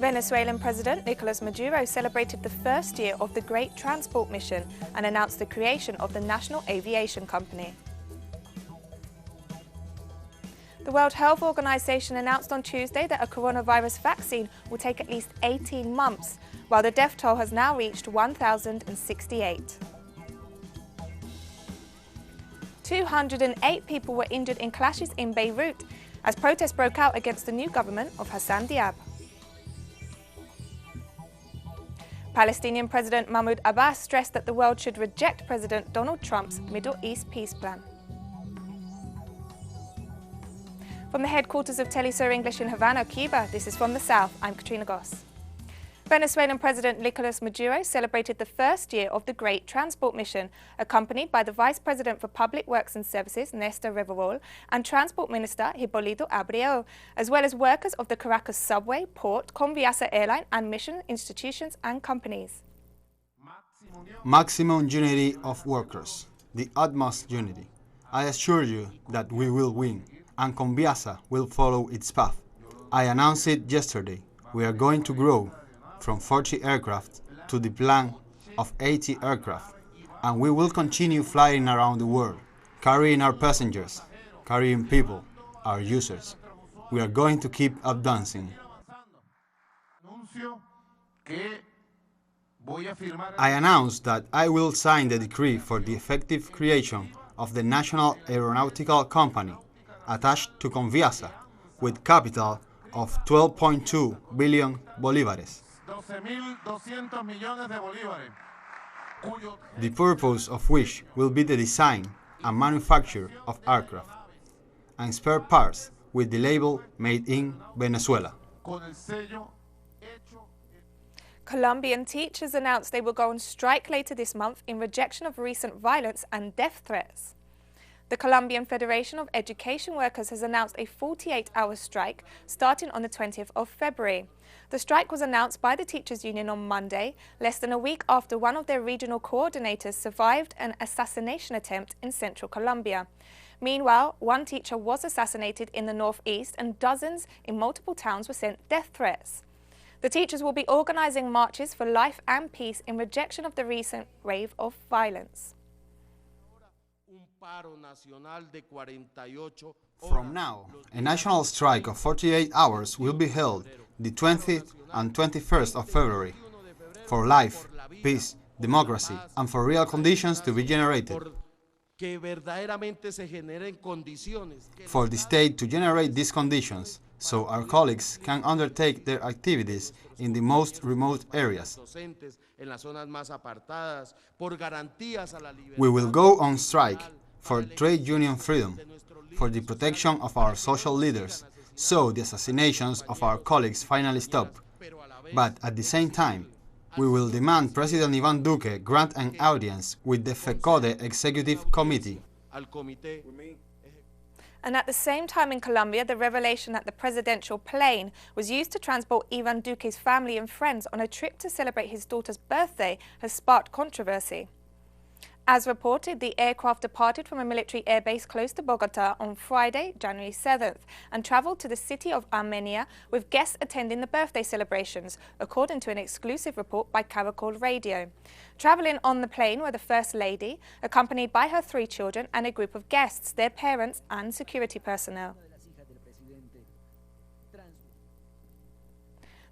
Venezuelan President Nicolas Maduro celebrated the first year of the Great Transport Mission and announced the creation of the National Aviation Company. The World Health Organization announced on Tuesday that a coronavirus vaccine will take at least 18 months, while the death toll has now reached 1,068. 208 people were injured in clashes in Beirut as protests broke out against the new government of Hassan Diab. Palestinian President Mahmoud Abbas stressed that the world should reject President Donald Trump's Middle East peace plan. From the headquarters of Telesur English in Havana, Cuba, this is From the South. I'm Katrina Goss. Venezuelan President Nicolas Maduro celebrated the first year of the Great Transport Mission, accompanied by the Vice President for Public Works and Services, Nestor Reverol, and Transport Minister, Hipólito Abreu, as well as workers of the Caracas subway, port, Conviasa airline, and mission institutions and companies. Maximum unity of workers, the utmost unity. I assure you that we will win, and Conviasa will follow its path. I announced it yesterday. We are going to grow from 40 aircraft to the plan of 80 aircraft, and we will continue flying around the world, carrying our passengers, carrying people, our users. We are going to keep advancing. I announced that I will sign the decree for the effective creation of the National Aeronautical Company attached to Conviasa with capital of 12.2 billion bolívares. The purpose of which will be the design and manufacture of aircraft and spare parts with the label Made in Venezuela. Colombian teachers announced they will go on strike later this month in rejection of recent violence and death threats. The Colombian Federation of Education Workers has announced a 48-hour strike starting on the 20th of February. The strike was announced by the teachers' union on Monday, less than a week after one of their regional coordinators survived an assassination attempt in central Colombia. Meanwhile, one teacher was assassinated in the northeast and dozens in multiple towns were sent death threats. The teachers will be organizing marches for life and peace in rejection of the recent wave of violence. From now, a national strike of 48 hours will be held the 20th and 21st of February for life, peace, democracy, and for real conditions to be generated. For the state to generate these conditions, so our colleagues can undertake their activities in the most remote areas. We will go on strike for trade union freedom, for the protection of our social leaders, so the assassinations of our colleagues finally stop. But at the same time, we will demand President Iván Duque grant an audience with the FECODE Executive Committee. And at the same time in Colombia, the revelation that the presidential plane was used to transport Iván Duque's family and friends on a trip to celebrate his daughter's birthday has sparked controversy. As reported, the aircraft departed from a military airbase close to Bogota on Friday, January 7th, and travelled to the city of Armenia with guests attending the birthday celebrations, according to an exclusive report by Caracol Radio. Travelling on the plane were the First Lady, accompanied by her 3 children and a group of guests, their parents and security personnel.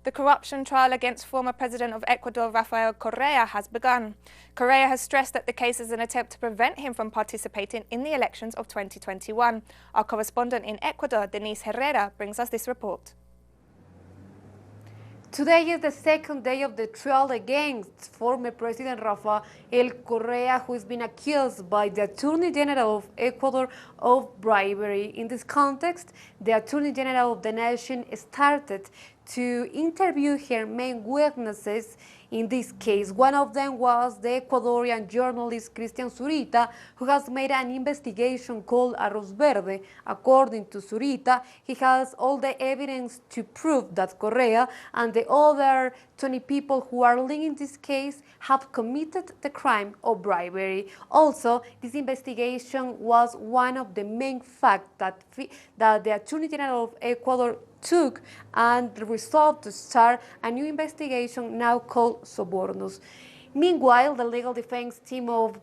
The corruption trial against former President of Ecuador, Rafael Correa, has begun. Correa has stressed that the case is an attempt to prevent him from participating in the elections of 2021. Our correspondent in Ecuador, Denise Herrera, brings us this report. Today is the second day of the trial against former President Rafael Correa, who has been accused by the Attorney General of Ecuador of bribery. In this context, the Attorney General of the nation started to interview her main witnesses in this case. One of them was the Ecuadorian journalist Cristian Zurita, who has made an investigation called Arroz Verde. According to Zurita, he has all the evidence to prove that Correa and the other 20 people who are linked in this case have committed the crime of bribery. Also, this investigation was one of the main facts that the Attorney General of Ecuador took, and resolved to start a new investigation now called Sobornos. Meanwhile, the legal defense team of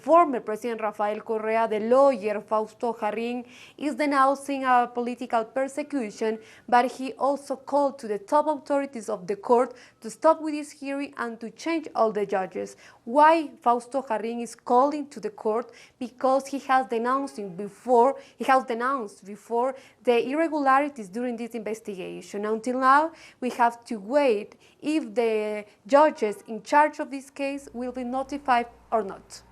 former President Rafael Correa, the lawyer Fausto Jarrín, is denouncing a political persecution, but he also called to the top authorities of the court to stop with this hearing and to change all the judges. Why Fausto Jarrín is calling to the court? Because he has denounced before the irregularities during this investigation. Until now, we have to wait if the judges in charge of this case will be notified or not.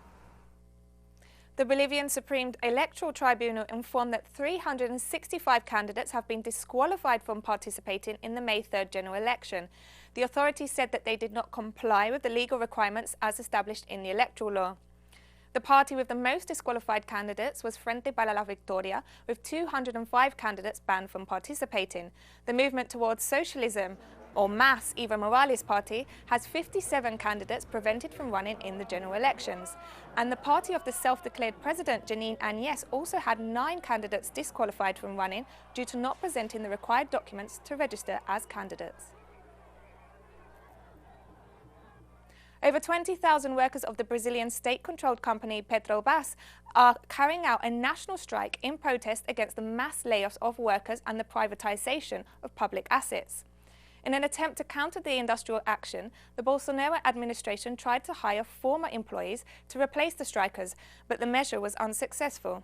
The Bolivian Supreme Electoral Tribunal informed that 365 candidates have been disqualified from participating in the May 3rd general election. The authorities said that they did not comply with the legal requirements as established in the electoral law. The party with the most disqualified candidates was Frente para la Victoria, with 205 candidates banned from participating. The movement towards socialism, or MAS, Evo Morales' party, has 57 candidates prevented from running in the general elections. And the party of the self-declared president, Janine Áñez, also had 9 candidates disqualified from running due to not presenting the required documents to register as candidates. Over 20,000 workers of the Brazilian state-controlled company Petrobras are carrying out a national strike in protest against the mass layoffs of workers and the privatization of public assets. In an attempt to counter the industrial action, the Bolsonaro administration tried to hire former employees to replace the strikers, but the measure was unsuccessful.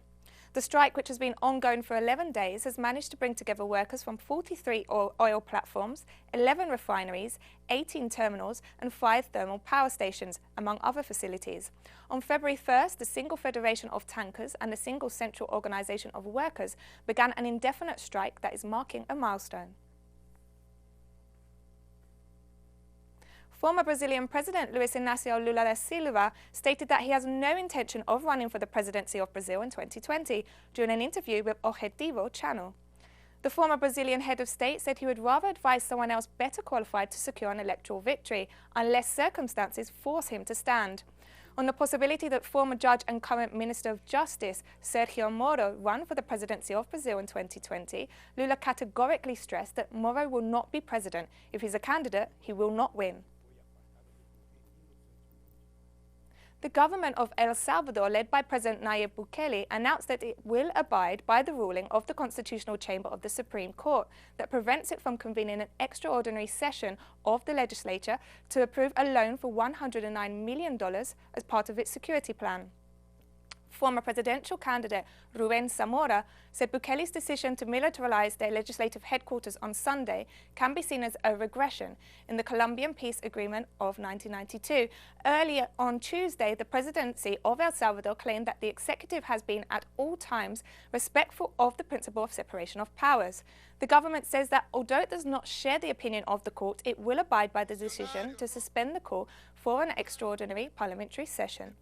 The strike, which has been ongoing for 11 days, has managed to bring together workers from 43 oil platforms, 11 refineries, 18 terminals and 5 thermal power stations, among other facilities. On February 1st, the Single Federation of Tankers and the Single Central Organization of Workers began an indefinite strike that is marking a milestone. Former Brazilian President Luiz Inácio Lula da Silva stated that he has no intention of running for the presidency of Brazil in 2020 during an interview with Objetivo channel. The former Brazilian head of state said he would rather advise someone else better qualified to secure an electoral victory unless circumstances force him to stand. On the possibility that former judge and current Minister of Justice Sergio Moro run for the presidency of Brazil in 2020, Lula categorically stressed that Moro will not be president. If he's a candidate, he will not win. The government of El Salvador, led by President Nayib Bukele, announced that it will abide by the ruling of the Constitutional Chamber of the Supreme Court that prevents it from convening an extraordinary session of the legislature to approve a loan for $109 million as part of its security plan. Former presidential candidate Rubén Zamora said Bukele's decision to militarize their legislative headquarters on Sunday can be seen as a regression in the Colombian peace agreement of 1992. Earlier on Tuesday, the presidency of El Salvador claimed that the executive has been at all times respectful of the principle of separation of powers. The government says that although it does not share the opinion of the court, it will abide by the decision to suspend the call for an extraordinary parliamentary session.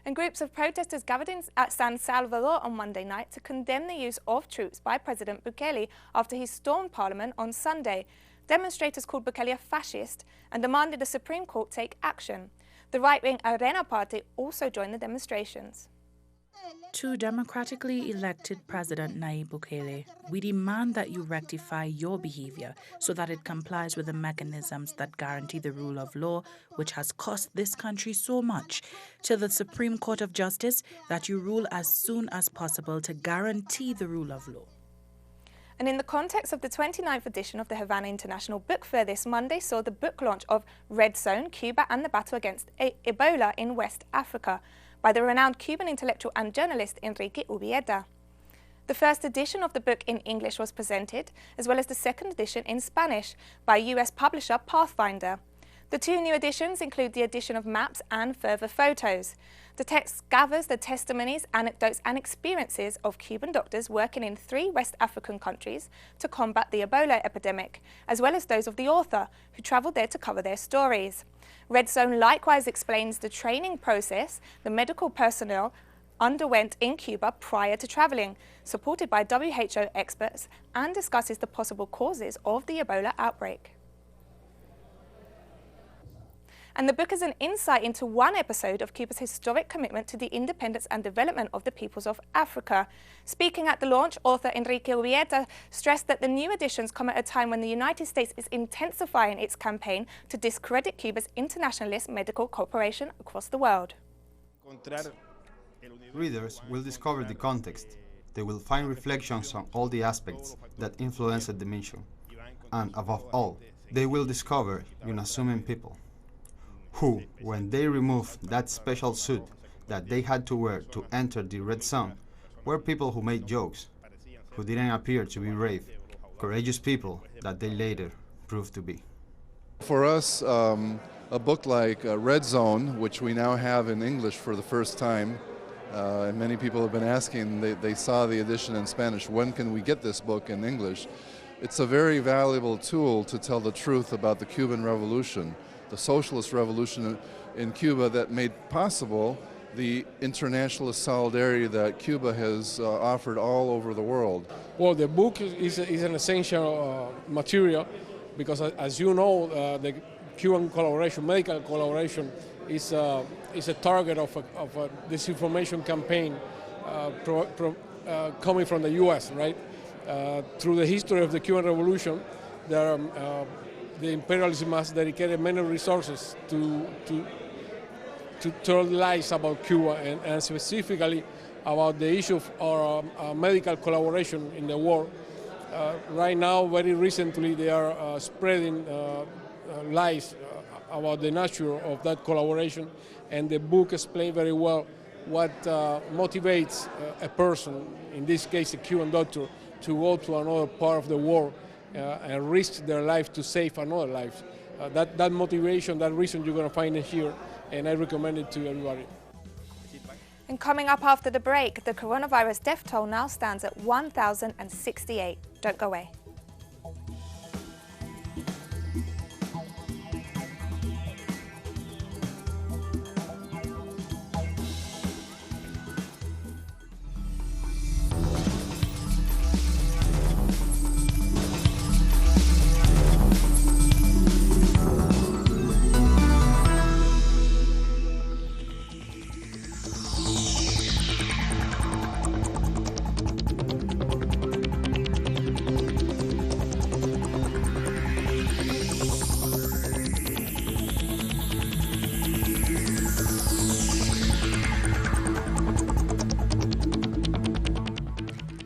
And groups of protesters gathered at San Salvador on Monday night to condemn the use of troops by President Bukele after he stormed Parliament on Sunday. Demonstrators called Bukele a fascist and demanded the Supreme Court take action. The right-wing Arena Party also joined the demonstrations. To democratically elected President Nayib Bukele, we demand that you rectify your behavior so that it complies with the mechanisms that guarantee the rule of law, which has cost this country so much. To the Supreme Court of Justice, that you rule as soon as possible to guarantee the rule of law. And in the context of the 29th edition of the Havana International Book Fair this Monday saw the book launch of Red Zone, Cuba and the Battle Against Ebola in West Africa, by the renowned Cuban intellectual and journalist Enrique Urbieta. The first edition of the book in English was presented, as well as the second edition in Spanish by US publisher Pathfinder. The 2 new editions include the addition of maps and further photos. The text gathers the testimonies, anecdotes and experiences of Cuban doctors working in 3 West African countries to combat the Ebola epidemic, as well as those of the author, who travelled there to cover their stories. Red Zone likewise explains the training process the medical personnel underwent in Cuba prior to travelling, supported by WHO experts, and discusses the possible causes of the Ebola outbreak. And the book is an insight into one episode of Cuba's historic commitment to the independence and development of the peoples of Africa. Speaking at the launch, author Enrique Urbieta stressed that the new editions come at a time when the United States is intensifying its campaign to discredit Cuba's internationalist medical cooperation across the world. Readers will discover the context. They will find reflections on all the aspects that influenced the mission. And above all, they will discover unassuming people who, when they removed that special suit that they had to wear to enter the Red Zone, were people who made jokes, who didn't appear to be brave, courageous people that they later proved to be. For us, a book like Red Zone, which we now have in English for the first time, and many people have been asking, they saw the edition in Spanish, when can we get this book in English? It's a very valuable tool to tell the truth about the Cuban Revolution, the socialist revolution in Cuba that made possible the internationalist solidarity that Cuba has offered all over the world. Well, the book is an essential material because, as you know, the Cuban collaboration, medical collaboration, is a target of a disinformation campaign coming from the U.S., right? Through the history of the Cuban Revolution, the imperialism has dedicated many resources to tell lies about Cuba and specifically about the issue of our medical collaboration in the war. Right now, very recently, they are spreading lies about the nature of that collaboration, and the book explains very well what motivates a person, in this case a Cuban doctor, to go to another part of the world and risk their life to save another life. That motivation, that reason you're going to find it here, and I recommend it to everybody. And coming up after the break, the coronavirus death toll now stands at 1,068. Don't go away.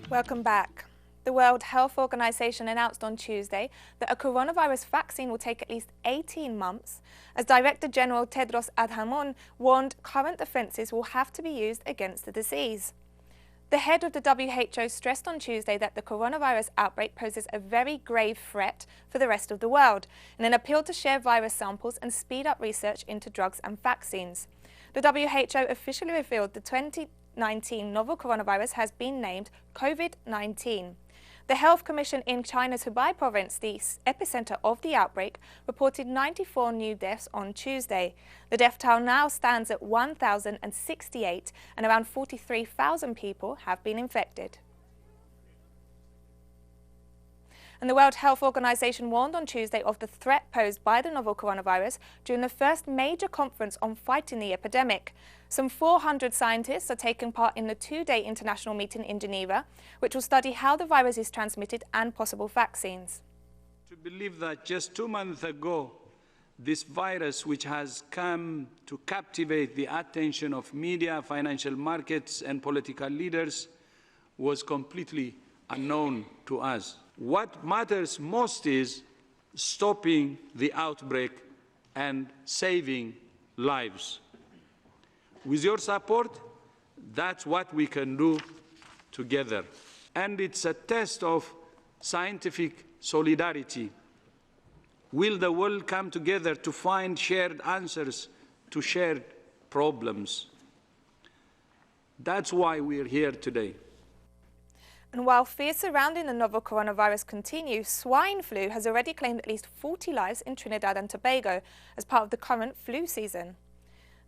Welcome back. The World Health Organization announced on Tuesday that a coronavirus vaccine will take at least 18 months, as Director General Tedros Adhanom warned current defences will have to be used against the disease. The head of the WHO stressed on Tuesday that the coronavirus outbreak poses a very grave threat for the rest of the world, in an appeal to share virus samples and speed up research into drugs and vaccines. The WHO officially revealed the 2019 novel coronavirus has been named COVID-19. The Health Commission in China's Hubei province, the epicenter of the outbreak, reported 94 new deaths on Tuesday. The death toll now stands at 1,068 and around 43,000 people have been infected. And the World Health Organization warned on Tuesday of the threat posed by the novel coronavirus during the first major conference on fighting the epidemic. Some 400 scientists are taking part in the two-day international meeting in Geneva, which will study how the virus is transmitted and possible vaccines. To believe that just 2 months ago, this virus, which has come to captivate the attention of media, financial markets, and political leaders, was completely unknown to us. What matters most is stopping the outbreak and saving lives. With your support, that's what we can do together. And it's a test of scientific solidarity. Will the world come together to find shared answers to shared problems? That's why we're here today. And while fears surrounding the novel coronavirus continue, swine flu has already claimed at least 40 lives in Trinidad and Tobago as part of the current flu season.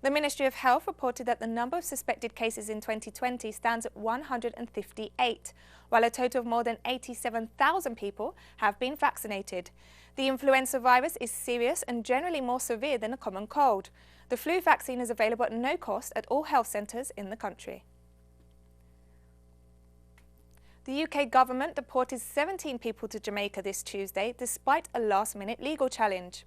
The Ministry of Health reported that the number of suspected cases in 2020 stands at 158, while a total of more than 87,000 people have been vaccinated. The influenza virus is serious and generally more severe than a common cold. The flu vaccine is available at no cost at all health centres in the country. The UK government deported 17 people to Jamaica this Tuesday despite a last-minute legal challenge.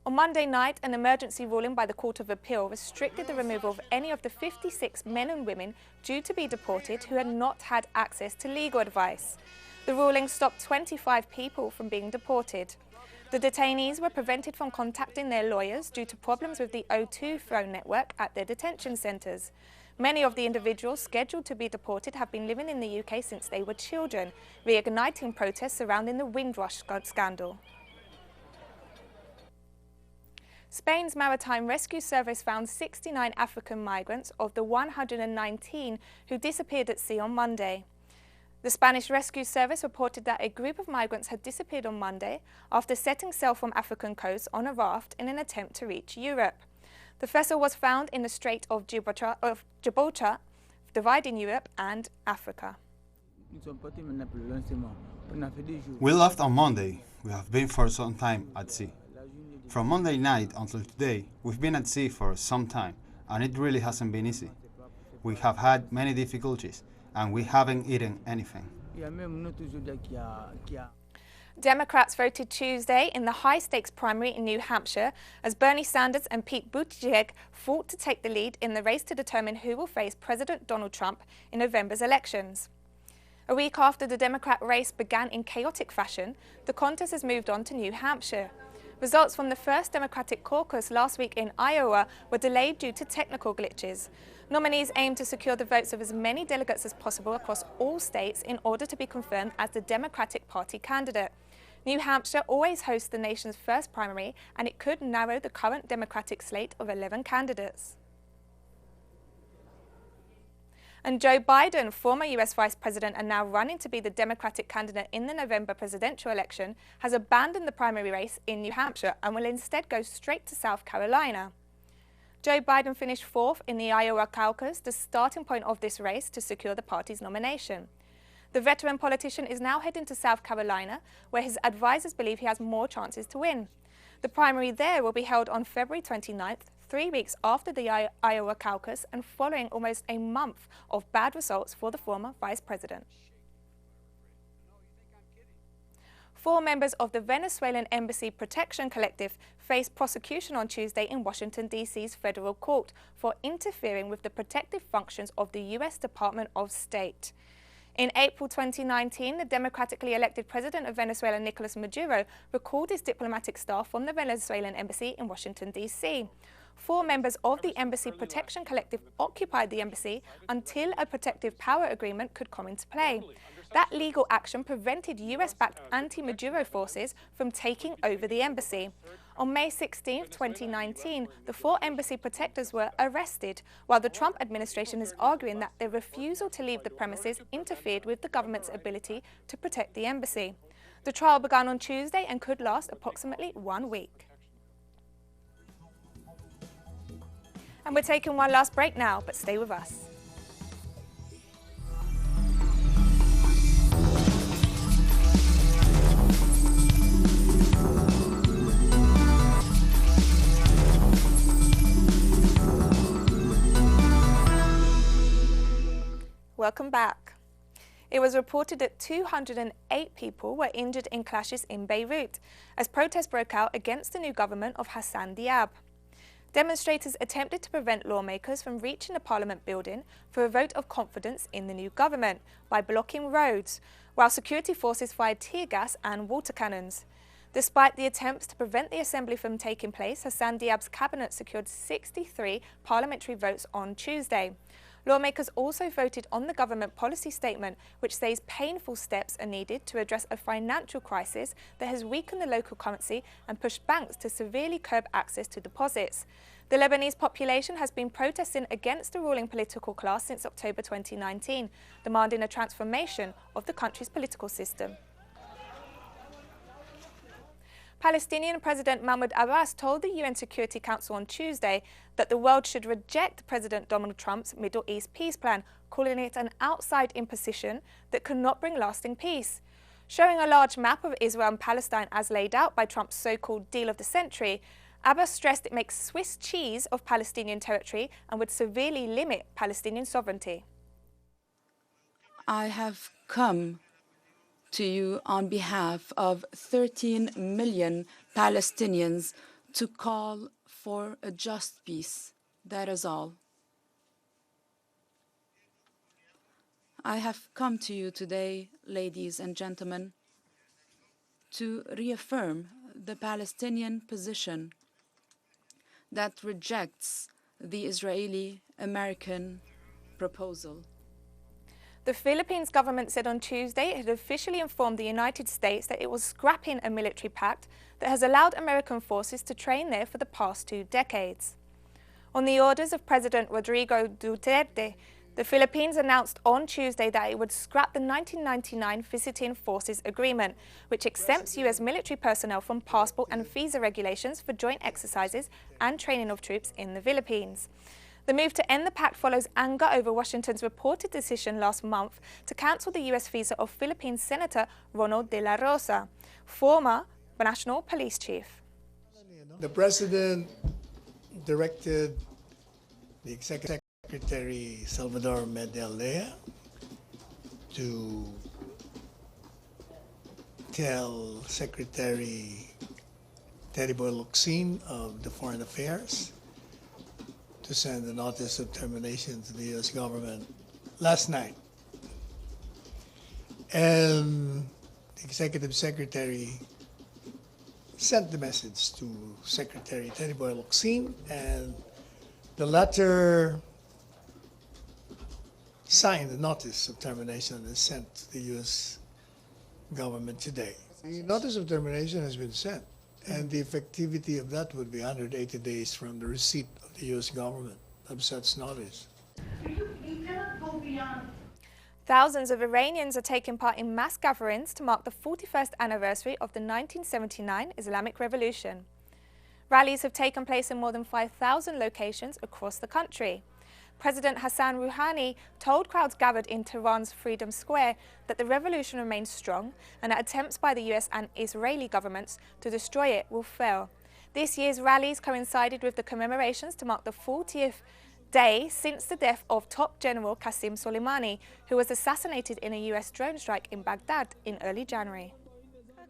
On Monday night, an emergency ruling by the Court of Appeal restricted the removal of any of the 56 men and women due to be deported who had not had access to legal advice. The ruling stopped 25 people from being deported. The detainees were prevented from contacting their lawyers due to problems with the O2 phone network at their detention centres. Many of the individuals scheduled to be deported have been living in the UK since they were children, reigniting protests surrounding the Windrush scandal. Spain's Maritime Rescue Service found 69 African migrants of the 119 who disappeared at sea on Monday. The Spanish Rescue Service reported that a group of migrants had disappeared on Monday after setting sail from African coasts on a raft in an attempt to reach Europe. The vessel was found in the Strait of Gibraltar, dividing Europe and Africa. We left on Monday. We have been for some time at sea. From Monday night until today, we've been at sea for some time, and it really hasn't been easy. We have had many difficulties, and we haven't eaten anything. Democrats voted Tuesday in the high-stakes primary in New Hampshire as Bernie Sanders and Pete Buttigieg fought to take the lead in the race to determine who will face President Donald Trump in November's elections. A week after the Democrat race began in chaotic fashion, the contest has moved on to New Hampshire. Results from the first Democratic caucus last week in Iowa were delayed due to technical glitches. Nominees aim to secure the votes of as many delegates as possible across all states in order to be confirmed as the Democratic Party candidate. New Hampshire always hosts the nation's first primary, and it could narrow the current Democratic slate of 11 candidates. And Joe Biden, former US Vice President and now running to be the Democratic candidate in the November presidential election, has abandoned the primary race in New Hampshire and will instead go straight to South Carolina. Joe Biden finished fourth in the Iowa caucus, the starting point of this race to secure the party's nomination. The veteran politician is now heading to South Carolina, where his advisors believe he has more chances to win. The primary there will be held on February 29th, 3 weeks after the Iowa caucus and following almost a month of bad results for the former vice president. 4 members of the Venezuelan Embassy Protection Collective faced prosecution on Tuesday in Washington, D.C.'s federal court for interfering with the protective functions of the U.S. Department of State. In April 2019, the democratically elected president of Venezuela, Nicolas Maduro, recalled his diplomatic staff from the Venezuelan embassy in Washington, D.C. 4 members of the Embassy Protection Collective occupied the embassy until a protective power agreement could come into play. That legal action prevented US-backed anti-Maduro forces from taking over the embassy. On May 16, 2019, the 4 embassy protectors were arrested, while the Trump administration is arguing that their refusal to leave the premises interfered with the government's ability to protect the embassy. The trial began on Tuesday and could last approximately 1 week. And we're taking one last break now, but stay with us. Welcome back. It was reported that 208 people were injured in clashes in Beirut as protests broke out against the new government of Hassan Diab. Demonstrators attempted to prevent lawmakers from reaching the parliament building for a vote of confidence in the new government by blocking roads, while security forces fired tear gas and water cannons. Despite the attempts to prevent the assembly from taking place, Hassan Diab's cabinet secured 63 parliamentary votes on Tuesday. Lawmakers also voted on the government policy statement, which says painful steps are needed to address a financial crisis that has weakened the local currency and pushed banks to severely curb access to deposits. The Lebanese population has been protesting against the ruling political class since October 2019, demanding a transformation of the country's political system. Palestinian President Mahmoud Abbas told the UN Security Council on Tuesday that the world should reject President Donald Trump's Middle East peace plan, calling it an outside imposition that could not bring lasting peace. Showing a large map of Israel and Palestine as laid out by Trump's so-called deal of the century, Abbas stressed it makes Swiss cheese of Palestinian territory and would severely limit Palestinian sovereignty. I have come to you on behalf of 13 million Palestinians to call for a just peace. That is all. I have come to you today, ladies and gentlemen, to reaffirm the Palestinian position that rejects the Israeli-American proposal. The Philippines government said on Tuesday it had officially informed the United States that it was scrapping a military pact that has allowed American forces to train there for the past 2 decades. On the orders of President Rodrigo Duterte, the Philippines announced on Tuesday that it would scrap the 1999 Visiting Forces Agreement, which exempts U.S. military personnel from passport and visa regulations for joint exercises and training of troops in the Philippines. The move to end the pact follows anger over Washington's reported decision last month to cancel the U.S. visa of Philippine Senator Ronald de la Rosa, former National Police Chief. The President directed the Executive Secretary Salvador Medellea to tell Secretary Teddy Boy Locsin of the Foreign Affairs to send a notice of termination to the U.S. government last night. And the Executive Secretary sent the message to Secretary Teddy Boy Locsin, and the latter signed the notice of termination and sent to the U.S. government today. The notice of termination has been sent, and the effectivity of that would be 180 days from the receipt of the U.S. government of such notice. You cannot go beyond. Thousands of Iranians are taking part in mass gatherings to mark the 41st anniversary of the 1979 Islamic Revolution. Rallies have taken place in more than 5,000 locations across the country. President Hassan Rouhani told crowds gathered in Tehran's Freedom Square that the revolution remains strong and that attempts by the US and Israeli governments to destroy it will fail. This year's rallies coincided with the commemorations to mark the 40th day since the death of top General Qasem Soleimani, who was assassinated in a US drone strike in Baghdad in early January.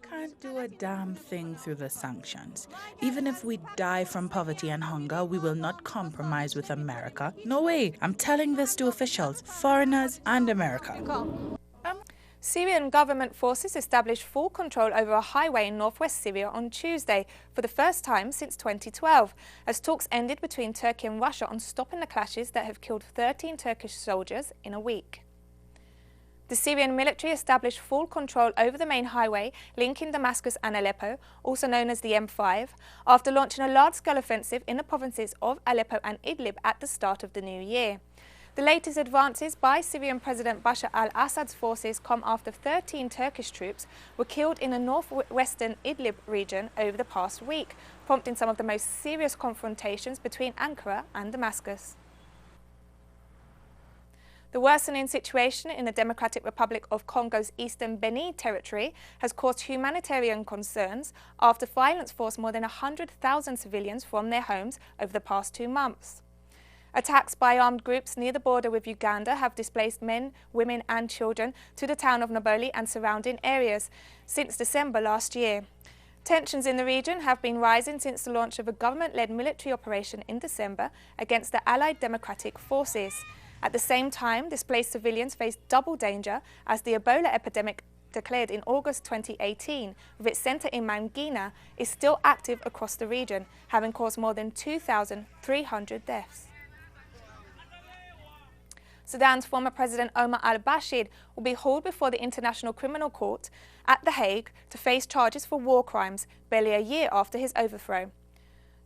Can't do a damn thing through the sanctions. Even if we die from poverty and hunger, we will not compromise with America. No way. I'm telling this to officials, foreigners and America. Syrian government forces established full control over a highway in northwest Syria on Tuesday for the first time since 2012, as talks ended between Turkey and Russia on stopping the clashes that have killed 13 Turkish soldiers in a week. The Syrian military established full control over the main highway linking Damascus and Aleppo, also known as the M5, after launching a large-scale offensive in the provinces of Aleppo and Idlib at the start of the new year. The latest advances by Syrian President Bashar al-Assad's forces come after 13 Turkish troops were killed in the northwestern Idlib region over the past week, prompting some of the most serious confrontations between Ankara and Damascus. The worsening situation in the Democratic Republic of Congo's eastern Beni territory has caused humanitarian concerns after violence forced more than 100,000 civilians from their homes over the past 2 months. Attacks by armed groups near the border with Uganda have displaced men, women and children to the town of Noboli and surrounding areas since December last year. Tensions in the region have been rising since the launch of a government-led military operation in December against the Allied Democratic Forces. At the same time, displaced civilians face double danger as the Ebola epidemic declared in August 2018, with its centre in Mangina, is still active across the region, having caused more than 2,300 deaths. Sudan's former President Omar al-Bashir will be hauled before the International Criminal Court at The Hague to face charges for war crimes barely a year after his overthrow.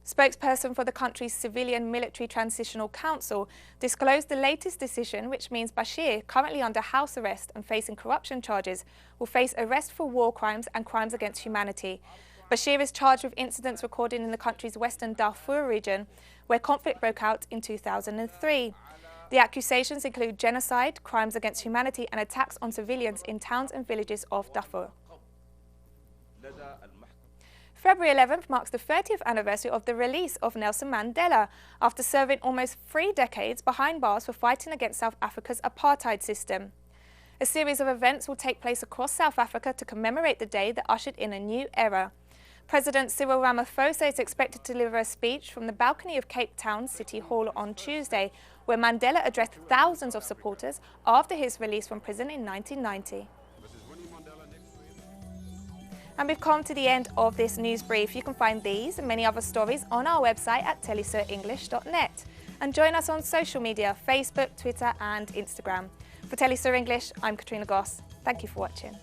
Spokesperson for the country's Civilian Military Transitional Council disclosed the latest decision, which means Bashir, currently under house arrest and facing corruption charges, will face arrest for war crimes and crimes against humanity. Bashir is charged with incidents recorded in the country's western Darfur region, where conflict broke out in 2003. The accusations include genocide, crimes against humanity and attacks on civilians in towns and villages of Darfur. February 11th marks the 30th anniversary of the release of Nelson Mandela, after serving almost 3 decades behind bars for fighting against South Africa's apartheid system. A series of events will take place across South Africa to commemorate the day that ushered in a new era. President Cyril Ramaphosa is expected to deliver a speech from the balcony of Cape Town City Hall on Tuesday, where Mandela addressed thousands of supporters after his release from prison in 1990. And we've come to the end of this news brief. You can find these and many other stories on our website at telesurenglish.net. And join us on social media, Facebook, Twitter and Instagram. For Telesur English, I'm Katrina Goss. Thank you for watching.